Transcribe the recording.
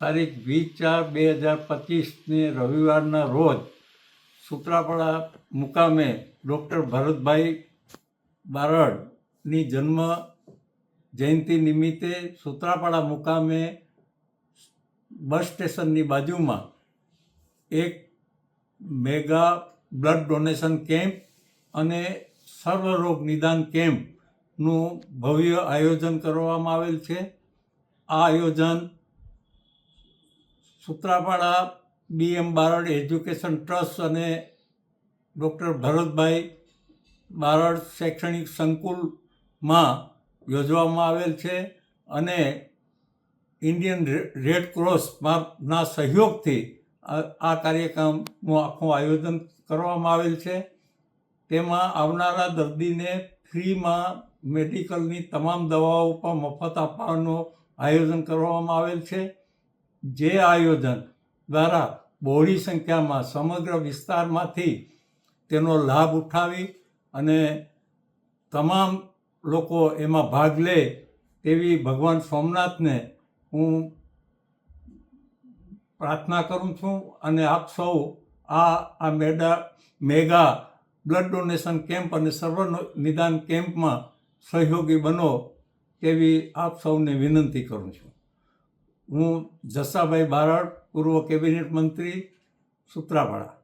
તારીખ 20/4/2025 રવિવારના રોજ સૂત્રાપાડા મુકામે ડૉક્ટર ભરતભાઈ બારડની જન્મ જયંતિ નિમિત્તે સૂત્રાપાડા મુકામે બસ સ્ટેશનની બાજુમાં એક મેગા બ્લડ ડોનેશન કેમ્પ અને સર્વરોગ નિદાન કેમ્પનું ભવ્ય આયોજન કરવામાં આવેલ છે. આ આયોજન Sutrapada BM Barad education trust અને ડૉક્ટર ભરતભાઈ બારડ શૈક્ષણિક સંકુલમાં યોજવામાં આવેલ છે અને ઇન્ડિયન રેડ ક્રોસના સહયોગથી આ કાર્યક્રમનું આખું આયોજન કરવામાં આવેલ છે. તેમાં આવનારા દર્દીને ફ્રીમાં મેડિકલની તમામ દવાઓ પણ મફત આપવાનું આયોજન કરવામાં આવેલ છે. જે આયોજન દ્વારા બહોળી સંખ્યામાં સમગ્ર વિસ્તારમાંથી તેનો લાભ ઉઠાવી અને તમામ લોકો એમાં ભાગ લે તેવી ભગવાન સોમનાથને હું પ્રાર્થના કરું છું અને આપ સૌ આ મેગા બ્લડ ડોનેશન કેમ્પ અને સર્વ નિદાન કેમ્પમાં સહયોગી બનો તેવી આપ સૌને વિનંતી કરું છું. હું જસાભાઈ બારડ, પૂર્વ કેબિનેટ મંત્રી, સૂત્રાપાડા.